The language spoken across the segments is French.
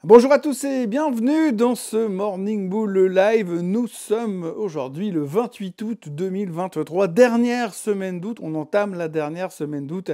Bonjour à tous et bienvenue dans ce Morning Bull Live. Nous sommes aujourd'hui le 28 août 2023, dernière semaine d'août. On entame la dernière semaine d'août.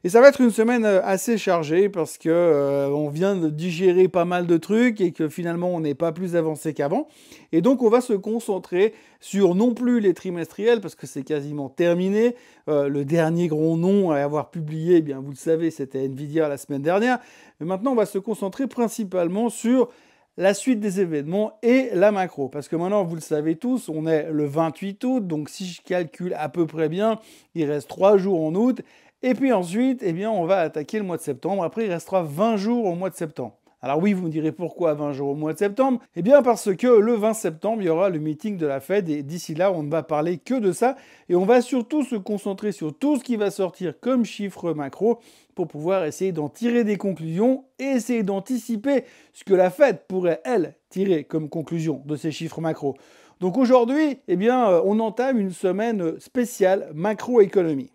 Et ça va être une semaine assez chargée parce que on vient de digérer pas mal de trucs et que finalement on n'est pas plus avancé qu'avant. Et donc on va se concentrer sur non plus les trimestriels parce que c'est quasiment terminé. Le dernier gros nom à avoir publié, eh bien vous le savez, c'était Nvidia la semaine dernière. Mais maintenant on va se concentrer principalement sur la suite des événements et la macro. Parce que maintenant, vous le savez tous, on est le 28 août, donc si je calcule à peu près bien, il reste 3 jours en août. Et puis ensuite, eh bien, on va attaquer le mois de septembre. Après, il restera 20 jours au mois de septembre. Alors oui, vous me direz pourquoi 20 jours au mois de septembre? Eh bien parce que le 20 septembre, il y aura le meeting de la Fed et d'ici là, on ne va parler que de ça. Et on va surtout se concentrer sur tout ce qui va sortir comme chiffres macro pour pouvoir essayer d'en tirer des conclusions et essayer d'anticiper ce que la Fed pourrait, elle, tirer comme conclusion de ces chiffres macro. Donc aujourd'hui, eh bien, on entame une semaine spéciale macroéconomie.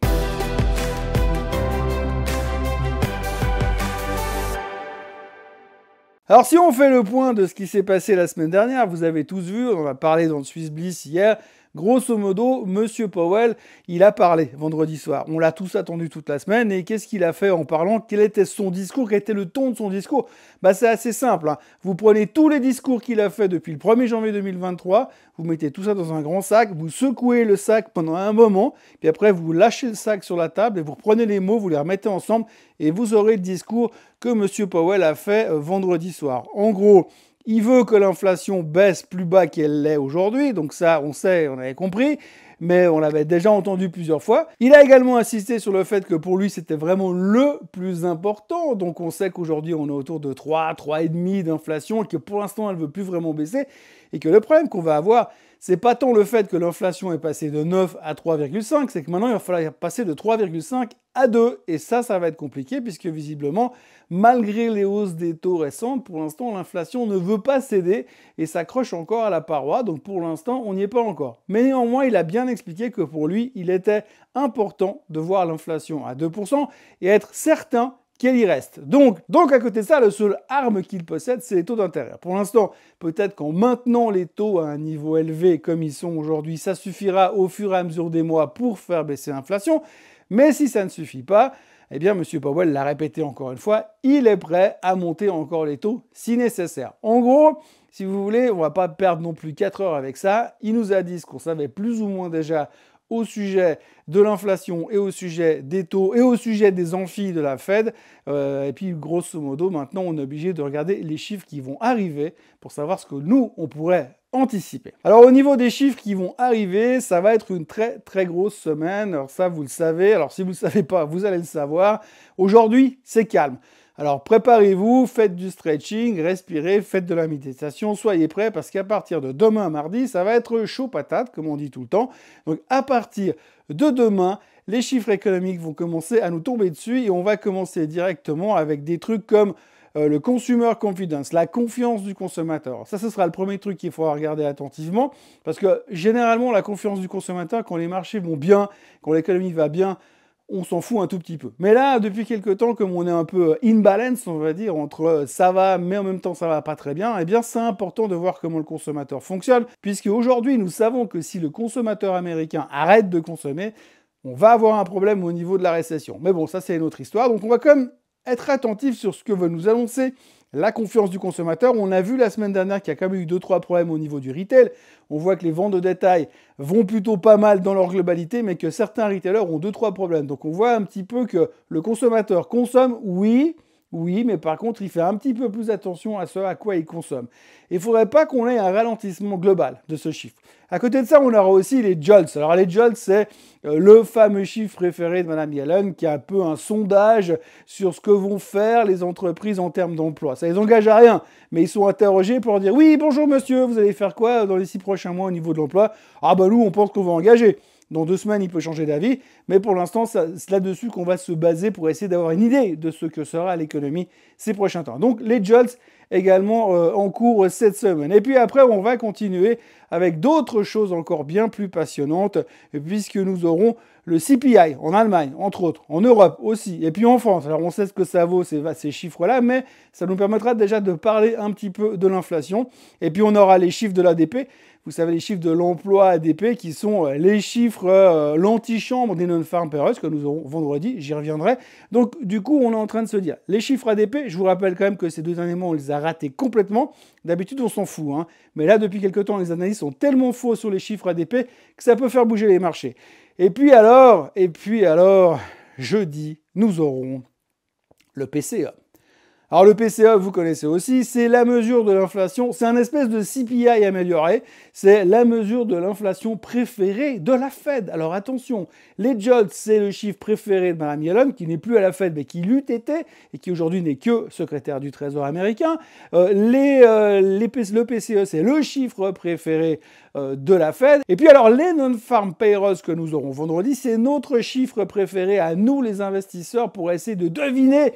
Alors si on fait le point de ce qui s'est passé la semaine dernière, vous avez tous vu, on en a parlé dans le Swiss Bliss hier, grosso modo, Monsieur Powell, il a parlé vendredi soir. On l'a tous attendu toute la semaine et qu'est-ce qu'il a fait en parlant? Quel était son discours? Quel était le ton de son discours? C'est assez simple, hein. Vous prenez tous les discours qu'il a fait depuis le 1er janvier 2023, vous mettez tout ça dans un grand sac, vous secouez le sac pendant un moment, puis après vous lâchez le sac sur la table et vous reprenez les mots, vous les remettez ensemble et vous aurez le discours que M. Powell a fait vendredi soir. En gros, il veut que l'inflation baisse plus bas qu'elle l'est aujourd'hui, donc ça, on sait, on avait compris, mais on l'avait déjà entendu plusieurs fois. Il a également insisté sur le fait que pour lui, c'était vraiment le plus important, donc on sait qu'aujourd'hui, on est autour de 3, 3,5 d'inflation, et que pour l'instant, elle ne veut plus vraiment baisser, et que le problème qu'on va avoir, c'est pas tant le fait que l'inflation est passée de 9 à 3,5, c'est que maintenant, il va falloir passer de 3,5 à 2, et ça va être compliqué, puisque visiblement, malgré les hausses des taux récentes, pour l'instant, l'inflation ne veut pas céder et s'accroche encore à la paroi. Donc pour l'instant, on n'y est pas encore. Mais néanmoins, il a bien expliqué que pour lui, il était important de voir l'inflation à 2% et être certain qu'elle y reste. Donc à côté de ça, le seul arme qu'il possède, c'est les taux d'intérêt. Pour l'instant, peut-être qu'en maintenant les taux à un niveau élevé comme ils sont aujourd'hui, ça suffira au fur et à mesure des mois pour faire baisser l'inflation. Mais si ça ne suffit pas, eh bien, M. Powell l'a répété encore une fois, il est prêt à monter encore les taux si nécessaire. En gros, si vous voulez, on ne va pas perdre non plus 4 heures avec ça. Il nous a dit ce qu'on savait plus ou moins déjà au sujet de l'inflation et au sujet des taux et au sujet des amphis de la Fed. Et puis, grosso modo, maintenant, on est obligé de regarder les chiffres qui vont arriver pour savoir ce que nous, on pourrait anticiper. Alors au niveau des chiffres qui vont arriver, ça va être une très très grosse semaine. Alors ça, vous le savez. Alors si vous ne le savez pas, vous allez le savoir. Aujourd'hui, c'est calme. Alors préparez-vous, faites du stretching, respirez, faites de la méditation, soyez prêts parce qu'à partir de demain mardi, ça va être chaud patate, comme on dit tout le temps. Donc à partir de demain, les chiffres économiques vont commencer à nous tomber dessus et on va commencer directement avec des trucs comme le consumer confidence, la confiance du consommateur. Ça, ce sera le premier truc qu'il faudra regarder attentivement parce que généralement, la confiance du consommateur, quand les marchés vont bien, quand l'économie va bien, on s'en fout un tout petit peu. Mais là, depuis quelques temps, comme on est un peu in balance, on va dire, entre ça va, mais en même temps ça va pas très bien, eh bien c'est important de voir comment le consommateur fonctionne, puisque aujourd'hui, nous savons que si le consommateur américain arrête de consommer, on va avoir un problème au niveau de la récession. Mais bon, ça c'est une autre histoire, donc on va quand même être attentif sur ce que veut nous annoncer la confiance du consommateur. On a vu la semaine dernière qu'il y a quand même eu 2-3 problèmes au niveau du retail. On voit que les ventes de détail vont plutôt pas mal dans leur globalité, mais que certains retailers ont 2-3 problèmes. Donc on voit un petit peu que le consommateur consomme, oui, mais par contre, il fait un petit peu plus attention à ce à quoi il consomme. Il ne faudrait pas qu'on ait un ralentissement global de ce chiffre. À côté de ça, on aura aussi les JOLTS. Alors les JOLTS, c'est le fameux chiffre préféré de Mme Yellen, qui est un peu un sondage sur ce que vont faire les entreprises en termes d'emploi. Ça les engage à rien, mais ils sont interrogés pour dire « Oui, bonjour monsieur, vous allez faire quoi dans les 6 prochains mois au niveau de l'emploi ?»« Ah nous, on pense qu'on va engager. » Dans 2 semaines, il peut changer d'avis, mais pour l'instant, c'est là-dessus qu'on va se baser pour essayer d'avoir une idée de ce que sera l'économie ces prochains temps. Donc les JOLTS également en cours cette semaine. Et puis après, on va continuer avec d'autres choses encore bien plus passionnantes, puisque nous aurons le CPI en Allemagne, entre autres, en Europe aussi, et puis en France. Alors on sait ce que ça vaut, ces chiffres-là, mais ça nous permettra déjà de parler un petit peu de l'inflation. Et puis on aura les chiffres de l'ADP. Vous savez, les chiffres de l'emploi ADP qui sont les chiffres, l'antichambre des non-farm payrolls que nous aurons vendredi, j'y reviendrai. Donc du coup, on est en train de se dire, les chiffres ADP, je vous rappelle quand même que ces 2 derniers mois, on les a ratés complètement. D'habitude, on s'en fout, hein. Mais là, depuis quelques temps, les analyses sont tellement fausses sur les chiffres ADP que ça peut faire bouger les marchés. Et puis alors, jeudi, nous aurons le PCE. Alors le PCE, vous connaissez aussi, c'est la mesure de l'inflation, c'est un espèce de CPI amélioré, c'est la mesure de l'inflation préférée de la Fed. Alors attention, les JOLTS, c'est le chiffre préféré de Mme Yellen, qui n'est plus à la Fed, mais qui l'eût été, et qui aujourd'hui n'est que secrétaire du Trésor américain. Le PCE, c'est le chiffre préféré de la Fed. Et puis alors, les non-farm payrolls que nous aurons vendredi, c'est notre chiffre préféré à nous, les investisseurs, pour essayer de deviner,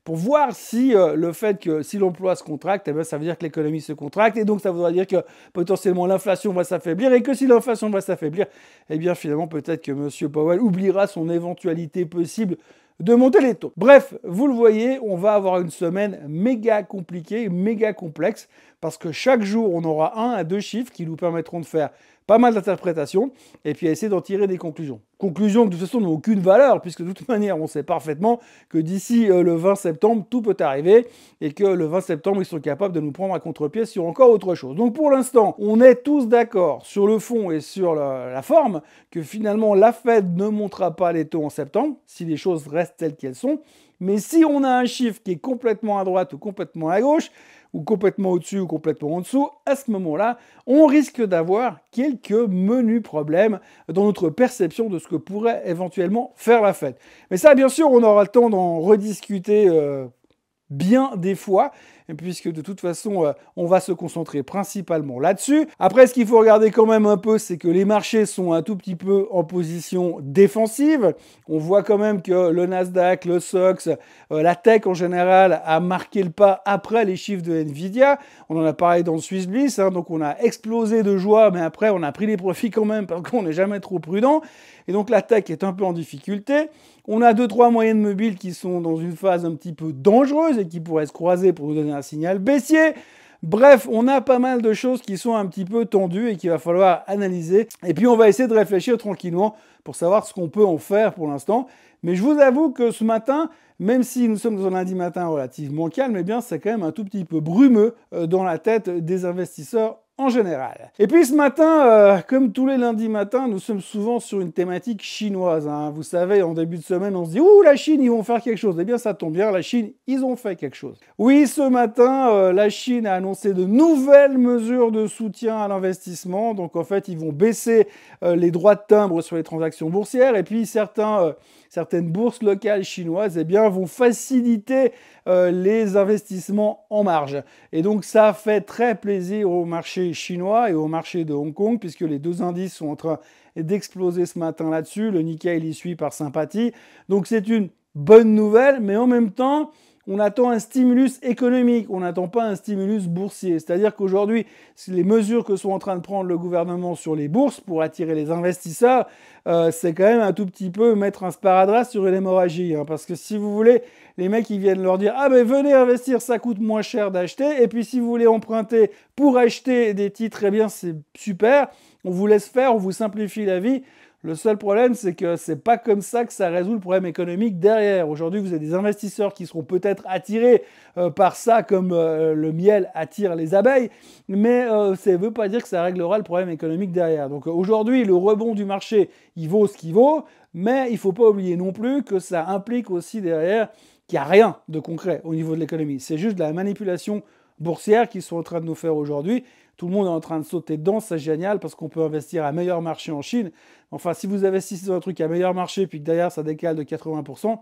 pour voir si le fait que si l'emploi se contracte, eh bien, ça veut dire que l'économie se contracte, et donc ça voudra dire que potentiellement l'inflation va s'affaiblir, et que si l'inflation va s'affaiblir, eh bien finalement peut-être que M. Powell oubliera son éventualité possible de monter les taux. Bref, vous le voyez, on va avoir une semaine méga compliquée, méga complexe, parce que chaque jour, on aura 1 à 2 chiffres qui nous permettront de faire pas mal d'interprétations, et puis à essayer d'en tirer des conclusions. Conclusions qui de toute façon n'ont aucune valeur, puisque de toute manière, on sait parfaitement que d'ici le 20 septembre, tout peut arriver, et que le 20 septembre, ils sont capables de nous prendre à contre-pied sur encore autre chose. Donc pour l'instant, on est tous d'accord sur le fond et sur la forme, que finalement la Fed ne montera pas les taux en septembre, si les choses restent telles qu'elles sont. Mais si on a un chiffre qui est complètement à droite ou complètement à gauche, ou complètement au-dessus ou complètement en dessous, à ce moment-là, on risque d'avoir quelques menus problèmes dans notre perception de ce que pourrait éventuellement faire la Fed. Mais ça, bien sûr, on aura le temps d'en rediscuter bien des fois, puisque de toute façon, on va se concentrer principalement là-dessus. Après, ce qu'il faut regarder quand même un peu, c'est que les marchés sont un tout petit peu en position défensive. On voit quand même que le Nasdaq, le SOX, la tech en général a marqué le pas après les chiffres de Nvidia. On en a parlé dans le Swiss Bliss, hein, donc on a explosé de joie, mais après on a pris les profits quand même parce qu'on n'est jamais trop prudent. Et donc la tech est un peu en difficulté. On a 2-3 moyennes mobiles qui sont dans une phase un petit peu dangereuse et qui pourraient se croiser pour nous donner un signal baissier. Bref, on a pas mal de choses qui sont un petit peu tendues et qu'il va falloir analyser. Et puis on va essayer de réfléchir tranquillement pour savoir ce qu'on peut en faire pour l'instant. Mais je vous avoue que ce matin, même si nous sommes dans un lundi matin relativement calme, eh bien c'est quand même un tout petit peu brumeux dans la tête des investisseurs en général. Et puis ce matin, comme tous les lundis matins, nous sommes souvent sur une thématique chinoise, hein. Vous savez, en début de semaine, on se dit « Ouh, la Chine, ils vont faire quelque chose ». Eh bien, ça tombe bien, la Chine, ils ont fait quelque chose. Oui, ce matin, la Chine a annoncé de nouvelles mesures de soutien à l'investissement. Donc, en fait, ils vont baisser les droits de timbre sur les transactions boursières. Et puis, certaines bourses locales chinoises, eh bien, vont faciliter les investissements en marge. Et donc, ça fait très plaisir au marché chinois et au marché de Hong Kong, puisque les 2 indices sont en train d'exploser ce matin là-dessus. Le Nikkei, il y suit par sympathie. Donc, c'est une bonne nouvelle, mais en même temps, on attend un stimulus économique, on n'attend pas un stimulus boursier. C'est-à-dire qu'aujourd'hui, les mesures que sont en train de prendre le gouvernement sur les bourses pour attirer les investisseurs, c'est quand même un tout petit peu mettre un sparadrap sur une hémorragie. Hein, parce que si vous voulez, les mecs, ils viennent leur dire « Ah ben venez investir, ça coûte moins cher d'acheter. Et puis si vous voulez emprunter pour acheter des titres, eh bien c'est super. On vous laisse faire, on vous simplifie la vie. » Le seul problème, c'est que c'est pas comme ça que ça résout le problème économique derrière. Aujourd'hui, vous avez des investisseurs qui seront peut-être attirés par ça, comme le miel attire les abeilles, mais ça ne veut pas dire que ça réglera le problème économique derrière. Donc aujourd'hui, le rebond du marché, il vaut ce qu'il vaut, mais il ne faut pas oublier non plus que ça implique aussi derrière qu'il n'y a rien de concret au niveau de l'économie. C'est juste de la manipulation boursière qu'ils sont en train de nous faire aujourd'hui. Tout le monde est en train de sauter dedans, c'est génial parce qu'on peut investir à meilleur marché en Chine. Enfin, si vous investissez dans un truc à meilleur marché puis que derrière ça décale de 80%,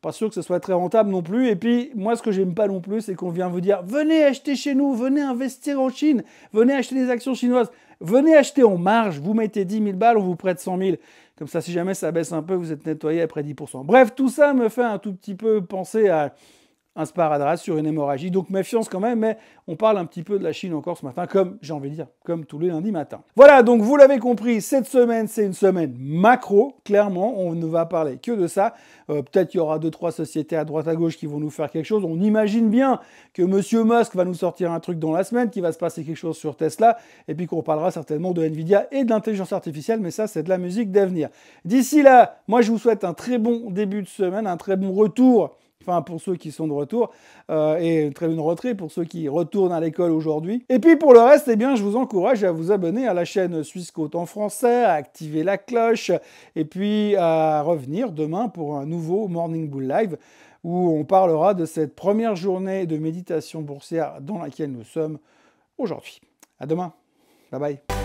pas sûr que ce soit très rentable non plus. Et puis, moi, ce que j'aime pas non plus, c'est qu'on vient vous dire « Venez acheter chez nous, venez investir en Chine, venez acheter des actions chinoises, venez acheter en marge, vous mettez 10 000 balles, on vous prête 100 000. » Comme ça, si jamais ça baisse un peu, vous êtes nettoyé après 10%. Bref, tout ça me fait un tout petit peu penser à un sparadrap sur une hémorragie. Donc méfiance quand même, mais on parle un petit peu de la Chine encore ce matin, comme j'ai envie de dire, comme tous les lundis matins. Voilà, donc vous l'avez compris, cette semaine, c'est une semaine macro. Clairement, on ne va parler que de ça. Peut-être qu'il y aura 2-3 sociétés à droite à gauche qui vont nous faire quelque chose. On imagine bien que Monsieur Musk va nous sortir un truc dans la semaine, qu'il va se passer quelque chose sur Tesla, et puis qu'on parlera certainement de Nvidia et de l'intelligence artificielle, mais ça, c'est de la musique d'avenir. D'ici là, moi, je vous souhaite un très bon début de semaine, un très bon retour. Enfin, pour ceux qui sont de retour, et une très bonne rentrée pour ceux qui retournent à l'école aujourd'hui. Et puis pour le reste, eh bien, je vous encourage à vous abonner à la chaîne Suisse Côte en français, à activer la cloche, et puis à revenir demain pour un nouveau Morning Bull Live, où on parlera de cette première journée de méditation boursière dans laquelle nous sommes aujourd'hui. À demain. Bye bye.